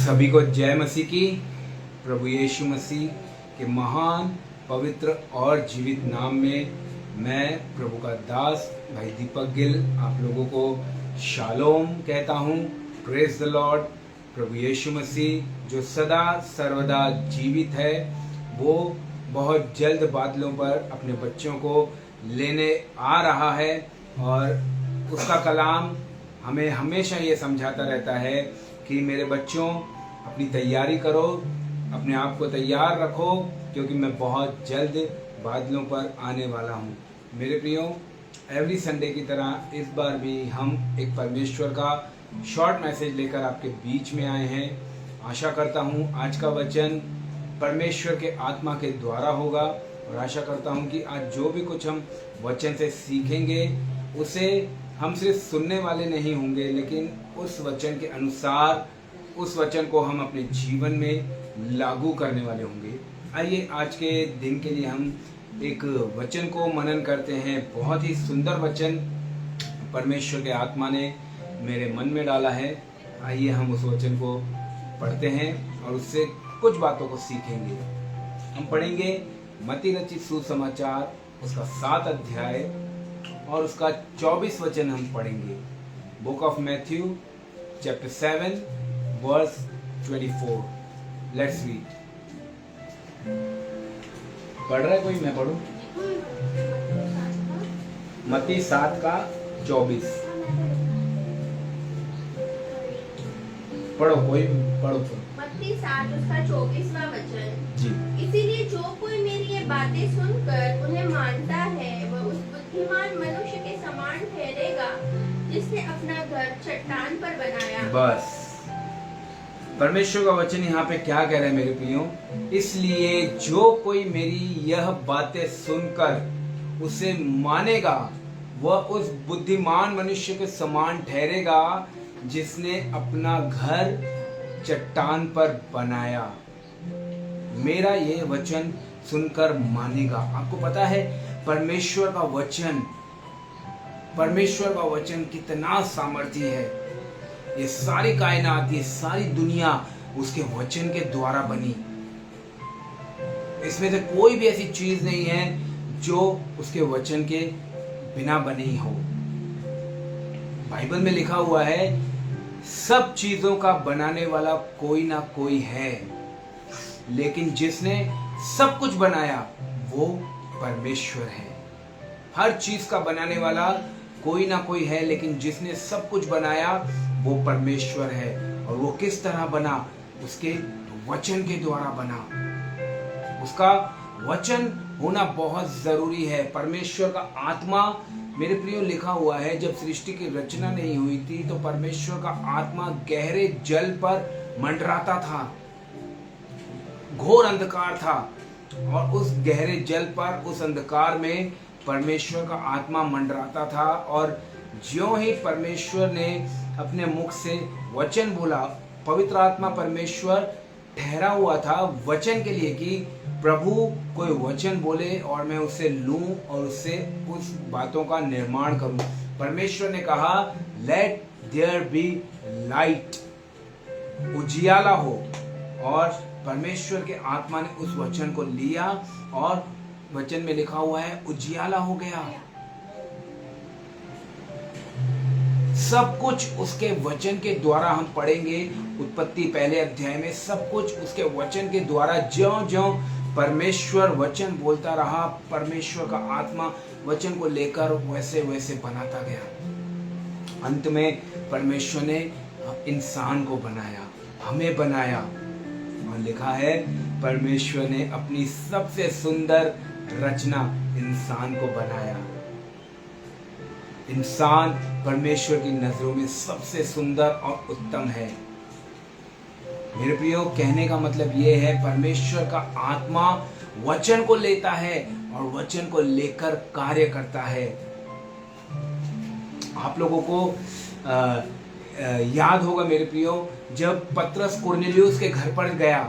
सभी को जय मसीह की। प्रभु यीशु मसीह के महान पवित्र और जीवित नाम में मैं प्रभु का दास भाई दीपक गिल आप लोगों को शालोम कहता हूँ। Praise the lord. प्रभु यीशु मसीह जो सदा सर्वदा जीवित है, वो बहुत जल्द बादलों पर अपने बच्चों को लेने आ रहा है और उसका कलाम हमें हमेशा ये समझाता रहता है कि मेरे बच्चों अपनी तैयारी करो, अपने आप को तैयार रखो, क्योंकि मैं बहुत जल्द बादलों पर आने वाला हूँ। मेरे प्रियो, एवरी संडे की तरह इस बार भी हम एक परमेश्वर का शॉर्ट मैसेज लेकर आपके बीच में आए हैं। आशा करता हूँ आज का वचन परमेश्वर के आत्मा के द्वारा होगा और आशा करता हूँ कि आज जो भी कुछ हम वचन से सीखेंगे उसे हम सिर्फ सुनने वाले नहीं होंगे, लेकिन उस वचन के अनुसार उस वचन को हम अपने जीवन में लागू करने वाले होंगे। आइए आज के दिन के लिए हम एक वचन को मनन करते हैं। बहुत ही सुंदर वचन परमेश्वर के आत्मा ने मेरे मन में डाला है। आइए हम उस वचन को पढ़ते हैं और उससे कुछ बातों को सीखेंगे। हम पढ़ेंगे मत्ती रचित सुसमाचार उसका 7 अध्याय और उसका 24 वचन हम पढ़ेंगे। Book of Matthew chapter 7 verse 24। Let's read. पढ़ रहा है कोई? मैं पढ़ूं? मत्ती 7 का 24 पढ़ो, कोई पढ़ो। मत्ती 7 उसका 24वां वचन जी। इसीलिए जो कोई मेरी ये बातें सुनकर उन्हें मानता है वह उस बुद्धिमान मनुष्य के समान ठहरेगा जिसने अपना घर चट्टान पर बनाया। बस परमेश्वर का वचन यहाँ पे क्या कह रहे हैं मेरे प्रियो? इसलिए जो कोई मेरी यह बातें सुनकर उसे मानेगा वह उस बुद्धिमान मनुष्य के समान ठहरेगा जिसने अपना घर चट्टान पर बनाया। मेरा ये वचन सुनकर मानेगा। आपको पता है परमेश्वर का वचन कितना सामर्थी है। ये सारी कायनात, ये सारी दुनिया उसके वचन के द्वारा बनी। इसमें से कोई भी ऐसी चीज नहीं है जो उसके वचन के बिना बनी हो। बाइबल में लिखा हुआ है सब चीजों का बनाने वाला कोई ना कोई है, लेकिन जिसने सब कुछ बनाया वो परमेश्वर है। हर चीज का बनाने वाला कोई ना कोई है, लेकिन जिसने सब कुछ बनाया वो परमेश्वर है। और वो किस तरह बना? उसके वचन के द्वारा बना। उसका वचन होना बहुत जरूरी है। परमेश्वर का आत्मा मेरे प्रियो लिखा हुआ है, जब सृष्टि की रचना नहीं हुई थी तो परमेश्वर का आत्मा गहरे जल पर मंडराता था। घोर अंधकार था और उस गहरे जल पर, उस अंधकार में परमेश्वर का आत्मा मंडराता था। और ज्यों ही परमेश्वर ने अपने मुख से वचन बोला, पवित्र आत्मा परमेश्वर ठहरा हुआ था वचन के लिए कि प्रभु कोई वचन बोले और मैं उसे लूं और उससे उस बातों का निर्माण करूं। परमेश्वर ने कहा लेट देयर बी लाइट, उजियाला हो। और परमेश्वर के आत्मा ने उस वचन को लिया और वचन में लिखा हुआ है उजियाला हो गया। सब कुछ उसके वचन के द्वारा हम पढ़ेंगे। उत्पत्ति पहले अध्याय में सब कुछ उसके वचन के द्वारा, ज्यों-ज्यों परमेश्वर वचन बोलता रहा, परमेश्वर का आत्मा वचन को लेकर वैसे वैसे बनाता गया। अंत में परमेश्वर ने इंसान को बनाया, हमें बनाया। और लिखा है परमेश्वर ने अपनी सबसे सुंदर रचना इंसान को बनाया। इंसान परमेश्वर की नजरों में सबसे सुंदर और उत्तम है। मेरे प्रियो, कहने का मतलब यह है परमेश्वर का आत्मा वचन को लेता है और वचन को लेकर कार्य करता है। आप लोगों को याद होगा मेरे प्रियो, जब पतरस कुरनेलियुस के घर पर गया,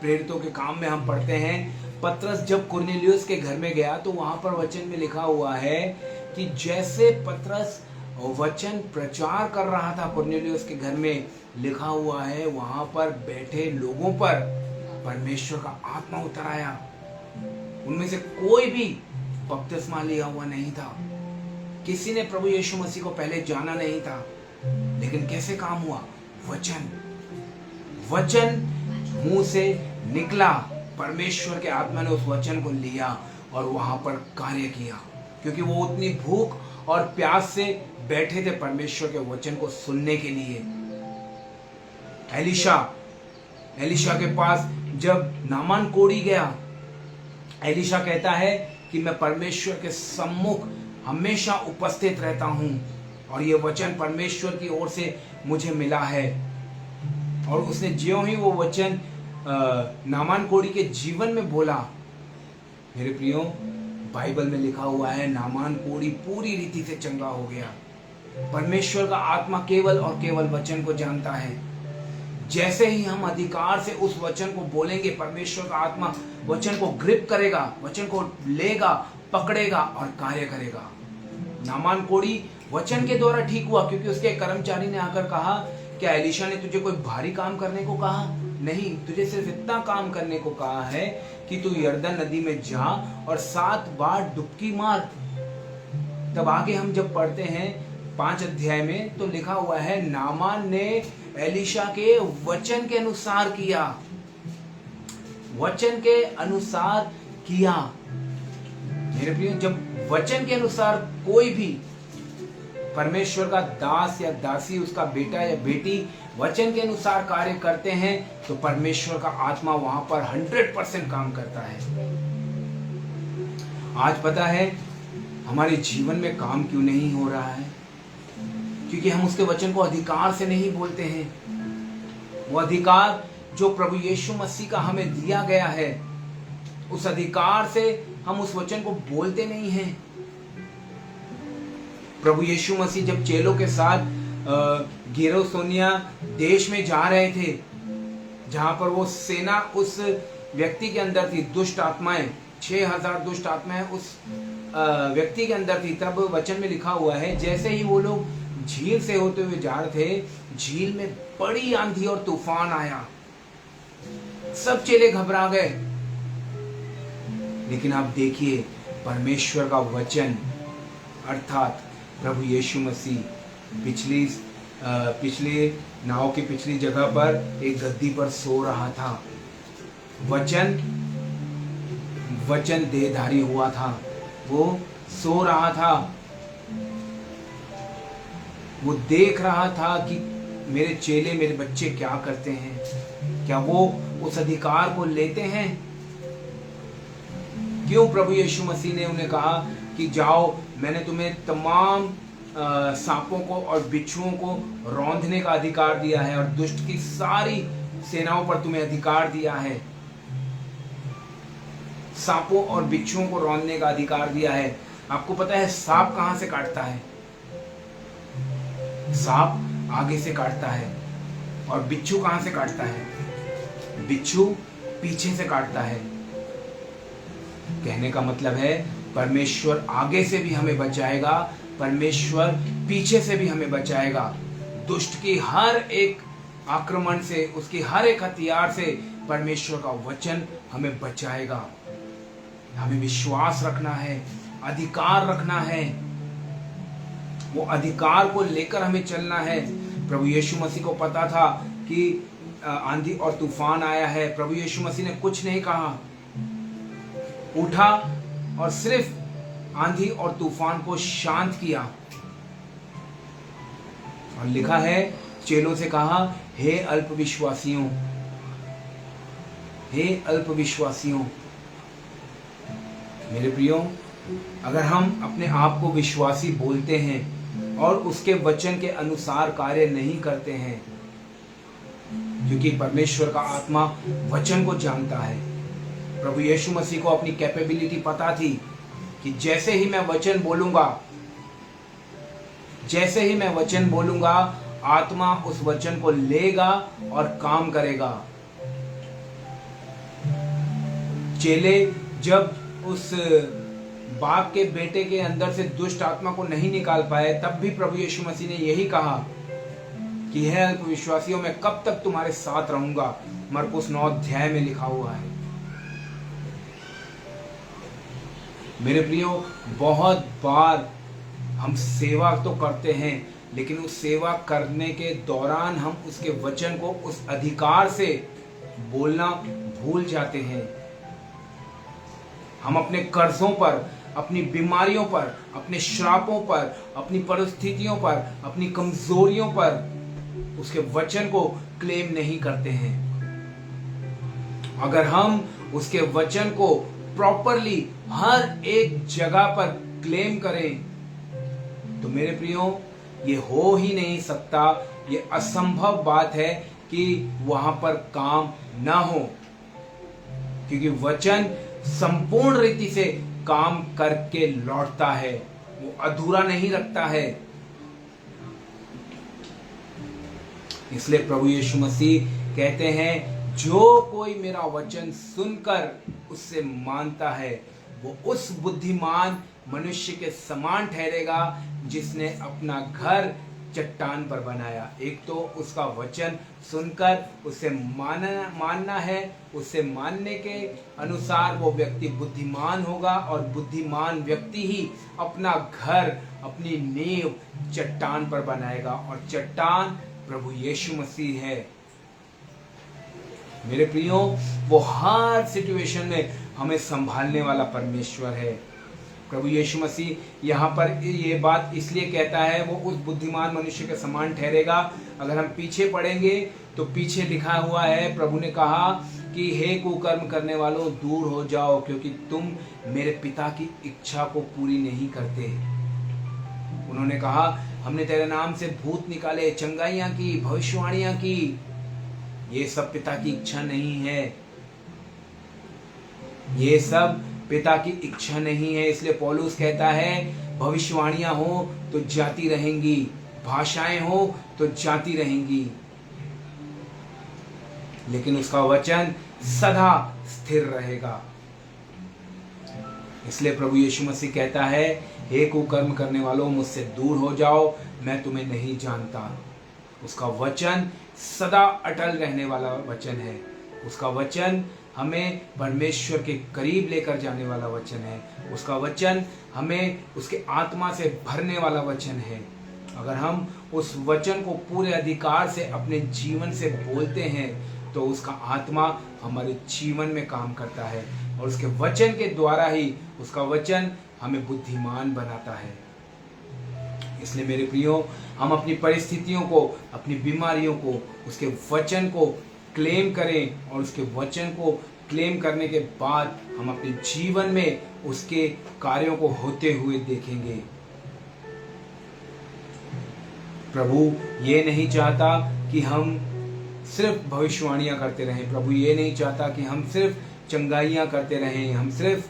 प्रेरितों के काम में हम पढ़ते हैं, पतरस जब कुरनेलियुस के घर में गया तो वहां पर वचन में लिखा हुआ है कि जैसे पतरस और वचन प्रचार कर रहा था कुरनेलियुस के घर में। लिखा हुआ है वहां पर बैठे लोगों पर परमेश्वर का आत्मा उतर आया। उनमें से कोई भी बपतिस्मा लिया हुआ नहीं था, किसी ने प्रभु यीशु मसीह को पहले जाना नहीं था। लेकिन कैसे काम हुआ? वचन मुंह से निकला, परमेश्वर के आत्मा ने उस वचन को लिया और वहां पर कार्य किया, क्योंकि वो उतनी भूख और प्यास से बैठे थे परमेश्वर के वचन को सुनने के लिए। एलीशा के पास जब नामान कोढ़ी गया, एलीशा कहता है कि मैं परमेश्वर के सम्मुख हमेशा उपस्थित रहता हूं और ये वचन परमेश्वर की ओर से मुझे मिला है। और उसने ज्यों ही वो वचन नामान कोढ़ी के जीवन में बोला, मेरे प्रियो, बाइबल में लिखा हुआ है नामान कोढ़ी पूरी रीति से चंगा हो गया। परमेश्वर का आत्मा केवल और केवल वचन को जानता है। जैसे ही हम अधिकार से उस वचन को बोलेंगे, परमेश्वर का आत्मा वचन को ग्रिप करेगा, वचन को लेगा, पकड़ेगा और कार्य करेगा। नामान कोढ़ी वचन के द्वारा ठीक हुआ, क्योंकि उसके कर्मचारी ने आकर कहा, क्या एलीशा ने तुझे कोई भारी काम करने को कहा? नहीं, तुझे सिर्फ इतना काम करने को कहा है कि तू यरदन नदी में जा और 7 बार डुबकी मार। तब आगे हम जब पढ़ते हैं 5 अध्याय में, तो लिखा हुआ है नामान ने एलीशा के वचन के अनुसार किया। वचन के अनुसार किया। मेरे प्रिय, जब वचन के अनुसार कोई भी परमेश्वर का दास या दासी, उसका बेटा या बेटी वचन के अनुसार कार्य करते हैं, तो परमेश्वर का आत्मा वहां पर 100% काम करता है। आज पता है हमारे जीवन में काम क्यों नहीं हो रहा है? क्योंकि हम उसके वचन को अधिकार से नहीं बोलते हैं। वो अधिकार जो प्रभु यीशु मसीह का हमें दिया गया है, उस अधिकार से हम उस वचन को बोलते नहीं हैं। प्रभु यीशु मसीह जब चेलों के साथ गेरोसोनिया देश में जा रहे थे, जहां पर वो सेना उस व्यक्ति के अंदर थी, दुष्ट आत्माएं, 6000 दुष्ट आत्माएं उस व्यक्ति के अंदर थी, तब वचन में लिखा हुआ है जैसे ही वो लोग झील से होते हुए जा रहे थे, झील में बड़ी आंधी और तूफान आया। सब चेले घबरा गए। लेकिन आप देखिए, परमेश्वर का वचन अर्थात प्रभु यीशु मसीह पिछले नाव की पिछली जगह पर एक गद्दी पर सो रहा था। वचन देहधारी हुआ था, वो सो रहा था। वो देख रहा था कि मेरे चेले, मेरे बच्चे क्या करते हैं, क्या वो उस अधिकार को लेते हैं? क्यों प्रभु यीशु मसीह ने उन्हें कहा कि जाओ, मैंने तुम्हें तमाम सांपों को और बिच्छुओं को रौंदने का अधिकार दिया है और दुष्ट की सारी सेनाओं पर तुम्हें अधिकार दिया है। सांपों और बिच्छुओं को रौंदने का अधिकार दिया है। आपको पता है सांप कहां से काटता है? सांप आगे से काटता है। और बिच्छू कहां से काटता है? बिच्छू पीछे से काटता है। कहने का मतलब है परमेश्वर आगे से भी हमें बचाएगा, परमेश्वर पीछे से भी हमें बचाएगा। दुष्ट की हर एक आक्रमण से, उसकी हर एक हथियार से परमेश्वर का वचन हमें बचाएगा। हमें विश्वास रखना है, अधिकार रखना है, वो अधिकार को लेकर हमें चलना है। प्रभु यीशु मसीह को पता था कि आंधी और तूफान आया है। प्रभु यीशु मसीह ने कुछ नहीं कहा, उठा और सिर्फ आंधी और तूफान को शांत किया। और लिखा है, चेलों से कहा, हे अल्पविश्वासियों, हे अल्पविश्वासियों। मेरे प्रियो, अगर हम अपने आप को विश्वासी बोलते हैं और उसके वचन के अनुसार कार्य नहीं करते हैं, क्योंकि परमेश्वर का आत्मा वचन को जानता है। प्रभु यीशु मसीह को अपनी कैपेबिलिटी पता थी कि जैसे ही मैं वचन बोलूंगा, आत्मा उस वचन को लेगा और काम करेगा। चेले जब उस बाप के बेटे के अंदर से दुष्ट आत्मा को नहीं निकाल पाए, तब भी प्रभु यीशु मसीह ने यही कहा कि हे अल्पविश्वासियों, मैं कब तक तुम्हारे साथ रहूंगा। मरकुस 9 अध्याय में लिखा हुआ है। मेरे प्रियो, बहुत बार हम सेवा तो करते हैं, लेकिन उस सेवा करने के दौरान हम उसके वचन को उस अधिकार से बोलना भूल जाते हैं। हम अपने कर्जों पर, अपनी बीमारियों पर, अपने श्रापों पर, अपनी परिस्थितियों पर, अपनी कमजोरियों पर उसके वचन को क्लेम नहीं करते हैं। अगर हम उसके वचन को प्रॉपरली हर एक जगह पर क्लेम करें तो मेरे प्रियो, ये हो ही नहीं सकता, ये असंभव बात है कि वहां पर काम ना हो, क्योंकि वचन संपूर्ण रीति से काम करके लौटता है, वो अधूरा नहीं रखता है। इसलिए प्रभु यीशु मसीह कहते हैं, जो कोई मेरा वचन सुनकर उससे मानता है वो उस बुद्धिमान मनुष्य के समान ठहरेगा जिसने अपना घर चट्टान पर बनाया। एक तो उसका वचन सुनकर उसे मानना है, उसे मानने के अनुसार वो व्यक्ति बुद्धिमान होगा, और बुद्धिमान व्यक्ति ही अपना घर, अपनी नींव चट्टान पर बनाएगा, और चट्टान प्रभु यीशु मसीह है। मेरे प्रियो, वो हर सिचुएशन में हमें संभालने वाला परमेश्वर है। प्रभु यीशु मसीह यहाँ पर ये बात इसलिए कहता है वो उस बुद्धिमान मनुष्य के समान ठहरेगा। अगर हम पीछे पढ़ेंगे तो पीछे लिखा हुआ है, प्रभु ने कहा कि हे कुकर्म करने वालों, दूर हो जाओ, क्योंकि तुम मेरे पिता की इच्छा को पूरी नहीं करते। उन्होंने कहा, हमने तेरे नाम से भूत निकाले, चंगाइयां की, भविष्यवाणियां की। ये सब पिता की इच्छा नहीं है, ये सब पिता की इच्छा नहीं है। इसलिए पौलुस कहता है, भविष्यवाणियां हो तो जाती रहेंगी, भाषाएं हो तो जाती रहेंगी, लेकिन उसका वचन सदा स्थिर रहेगा। इसलिए प्रभु यीशु मसीह कहता है, हे कुकर्म करने वालों, मुझसे दूर हो जाओ, मैं तुम्हें नहीं जानता। उसका वचन सदा अटल रहने वाला वचन है। उसका वचन हमें परमेश्वर के करीब लेकर जाने वाला वचन है। उसका वचन हमें उसके आत्मा से भरने वाला वचन है। अगर हम उस वचन को पूरे अधिकार से अपने जीवन से बोलते हैं तो उसका आत्मा हमारे जीवन में काम करता है, और उसके वचन के द्वारा ही उसका वचन हमें बुद्धिमान बनाता है। इसलिए मेरे प्रियो, हम अपनी परिस्थितियों को, अपनी बीमारियों को, उसके वचन को क्लेम करें, और उसके वचन को क्लेम करने के बाद हम अपने जीवन में उसके कार्यों को होते हुए देखेंगे। प्रभु ये नहीं चाहता कि हम सिर्फ भविष्यवाणियां करते रहें। प्रभु ये नहीं चाहता कि हम सिर्फ चंगाइयां करते रहें, हम सिर्फ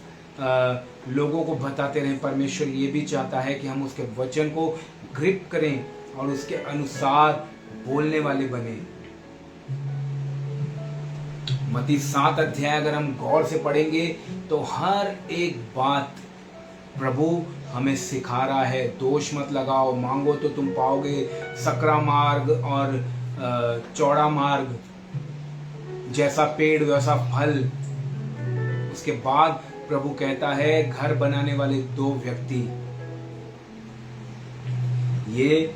लोगों को बताते रहें। परमेश्वर ये भी चाहता है कि हम उसके वचन को ग्रिप करें और उसके अनुसार बोलने वाले बने। मत्ती 7 अध्याय अगर हम गौर से पढ़ेंगे तो हर एक बात प्रभु हमें सिखा रहा है। दोष मत लगाओ, मांगो तो तुम पाओगे, सकरा मार्ग और चौड़ा मार्ग, जैसा पेड़ वैसा फल। उसके बाद प्रभु कहता है, घर बनाने वाले 2 व्यक्ति। ये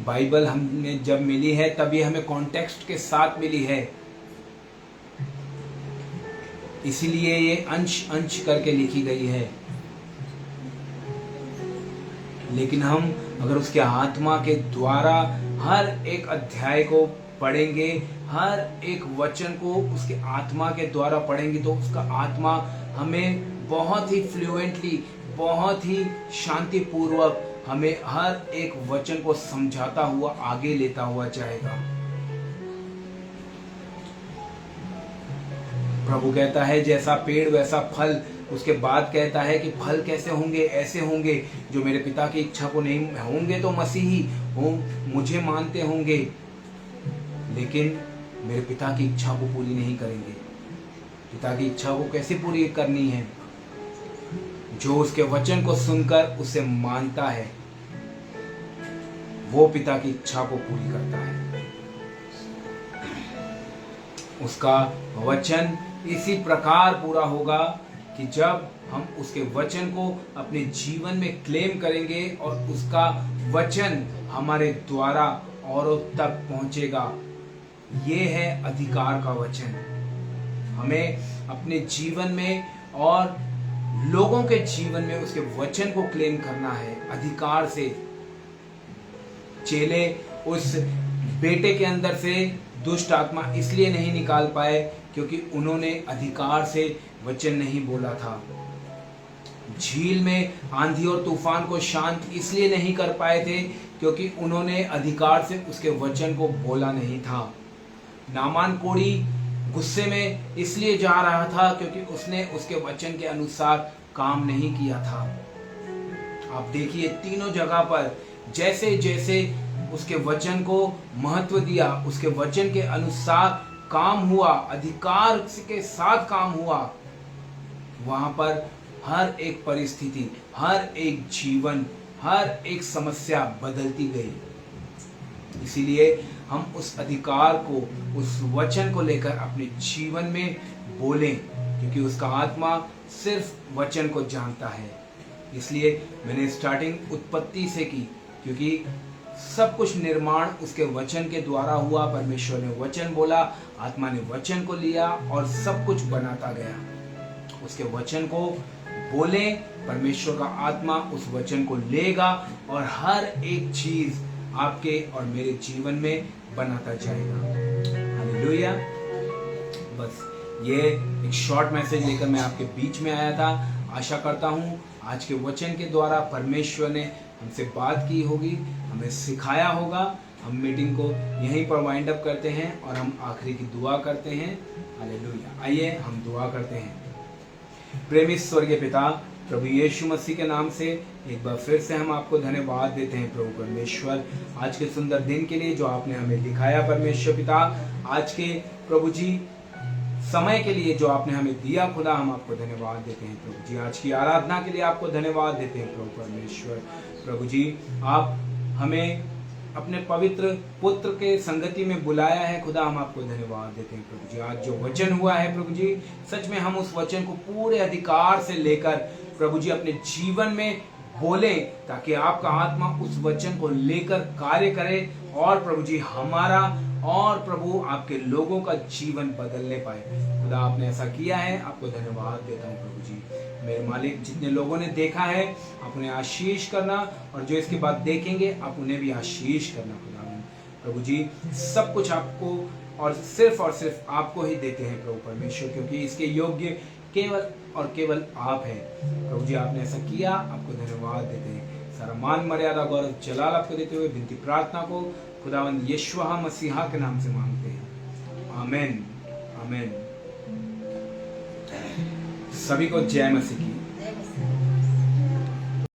बाइबल हमें जब मिली है तब ये हमें कॉन्टेक्स्ट के साथ मिली है, इसीलिए ये अंश अंश करके लिखी गई है। लेकिन हम अगर उसके आत्मा के द्वारा हर एक अध्याय को पढ़ेंगे, हर एक वचन को उसके आत्मा के द्वारा पढ़ेंगे, तो उसका आत्मा हमें बहुत ही फ्लुएंटली, बहुत ही शांतिपूर्वक हमें हर एक वचन को समझाता हुआ आगे लेता हुआ जाएगा। प्रभु कहता है जैसा पेड़ वैसा फल। उसके बाद कहता है कि फल कैसे होंगे, ऐसे होंगे जो मेरे पिता की इच्छा को नहीं होंगे तो मसीही हो, मुझे मानते होंगे, लेकिन मेरे पिता की इच्छा को पूरी नहीं करेंगे। पिता की इच्छा को कैसे पूरी करनी है? जो उसके वचन को सुनकर उसे मानता है वो पिता की इच्छा को पूरी करता है। उसका वचन इसी प्रकार पूरा होगा कि जब हम उसके वचन को अपने जीवन में क्लेम करेंगे और उसका वचन हमारे द्वारा औरों तक पहुंचेगा। ये है अधिकार का वचन। हमें अपने जीवन में और लोगों के जीवन में उसके वचन को क्लेम करना है अधिकार से। चेले उस बेटे के अंदर से दुष्ट आत्मा इसलिए नहीं निकाल पाए क्योंकि उन्होंने अधिकार से वचन नहीं बोला था। झील में आंधी और तूफान को शांत इसलिए नहीं कर पाए थे क्योंकि उन्होंने अधिकार से उसके वचन को बोला नहीं था। नामान कोढ़ी गुस्से में इसलिए जा रहा था क्योंकि उसने उसके वचन के अनुसार काम नहीं किया था। आप देखिए तीनों जगह पर जैसे जैसे उसके वचन को महत्व दिया, उसके वचन के अनुसार काम हुआ, अधिकार के साथ काम हुआ, वहां पर हर एक परिस्थिति, हर एक जीवन, हर एक समस्या बदलती गई। इसीलिए हम उस अधिकार को, उस वचन को लेकर अपने जीवन में बोलें क्योंकि उसका आत्मा सिर्फ वचन को जानता है। इसलिए मैंने स्टार्टिंग उत्पत्ति से की क्योंकि सब कुछ निर्माण उसके वचन के द्वारा हुआ। परमेश्वर ने वचन बोला, आत्मा ने वचन को लिया और सब कुछ बनाता गया। उसके वचन को बोले, परमेश्वर का आत्मा उस वचन को लेगा और हर एक चीज आपके और मेरे जीवन में बनाता जाएगा। हालेलुया। बस ये एक शॉर्ट मैसेज लेकर मैं आपके बीच में आया था। आशा करता हूँ आज के वचन के द्वारा परमेश्वर ने हमसे बात की होगी, हमें सिखाया होगा। हम मीटिंग को यहीं पर वाइंड अप करते हैं और हम आखिरी की दुआ करते हैं। हालेलुया। आइए हम दुआ करते हैं। प्रेमी स्वर्गीय पिता, प्रभु यीशु मसीह के नाम से एक बार फिर से हम आपको धन्यवाद देते हैं प्रभु परमेश्वर, आज के सुंदर दिन के लिए जो आपने हमें दिखाया परमेश्वर पिता। आज के प्रभु जी समय के लिए जो आपने हमें दिया खुदा, हम आपको धन्यवाद देते हैं प्रभु जी। आज की आराधना के लिए आपको धन्यवाद देते हैं प्रभु परमेश्वर। प्रभु जी आप हमें अपने पवित्र पुत्र के संगति में बुलाया है खुदा, हम आपको धन्यवाद देते हैं प्रभु जी। आज जो वचन हुआ है प्रभु जी, सच में हम उस वचन को पूरे अधिकार से लेकर प्रभु जी अपने जीवन में बोलें ताकि आपका आत्मा उस वचन को लेकर कार्य करे और प्रभु जी हमारा और प्रभु आपके लोगों का जीवन बदलने पाए। खुदा आपने ऐसा किया है, आपको धन्यवाद देता हूँ प्रभु जी। मेरे मालिक, जितने लोगों ने देखा है आप उन्हें आशीष करना और जो इसके बाद देखेंगे आप उन्हें भी आशीष करना खुदा प्रभु जी। सब कुछ आपको और सिर्फ आपको ही देते हैं प्रभु परमेश्वर, क्योंकि इसके योग्य केवल और केवल आप हैं प्रभु जी। आपने ऐसा किया, आपको धन्यवाद देते हैं। सारा मान मर्यादा गौरव जलाल आपको देते हुए विनती प्रार्थना को खुदावंद यीशुआ मसीहा के नाम से मांगते हैं। आमीन आमीन। सभी को जय मसीह की।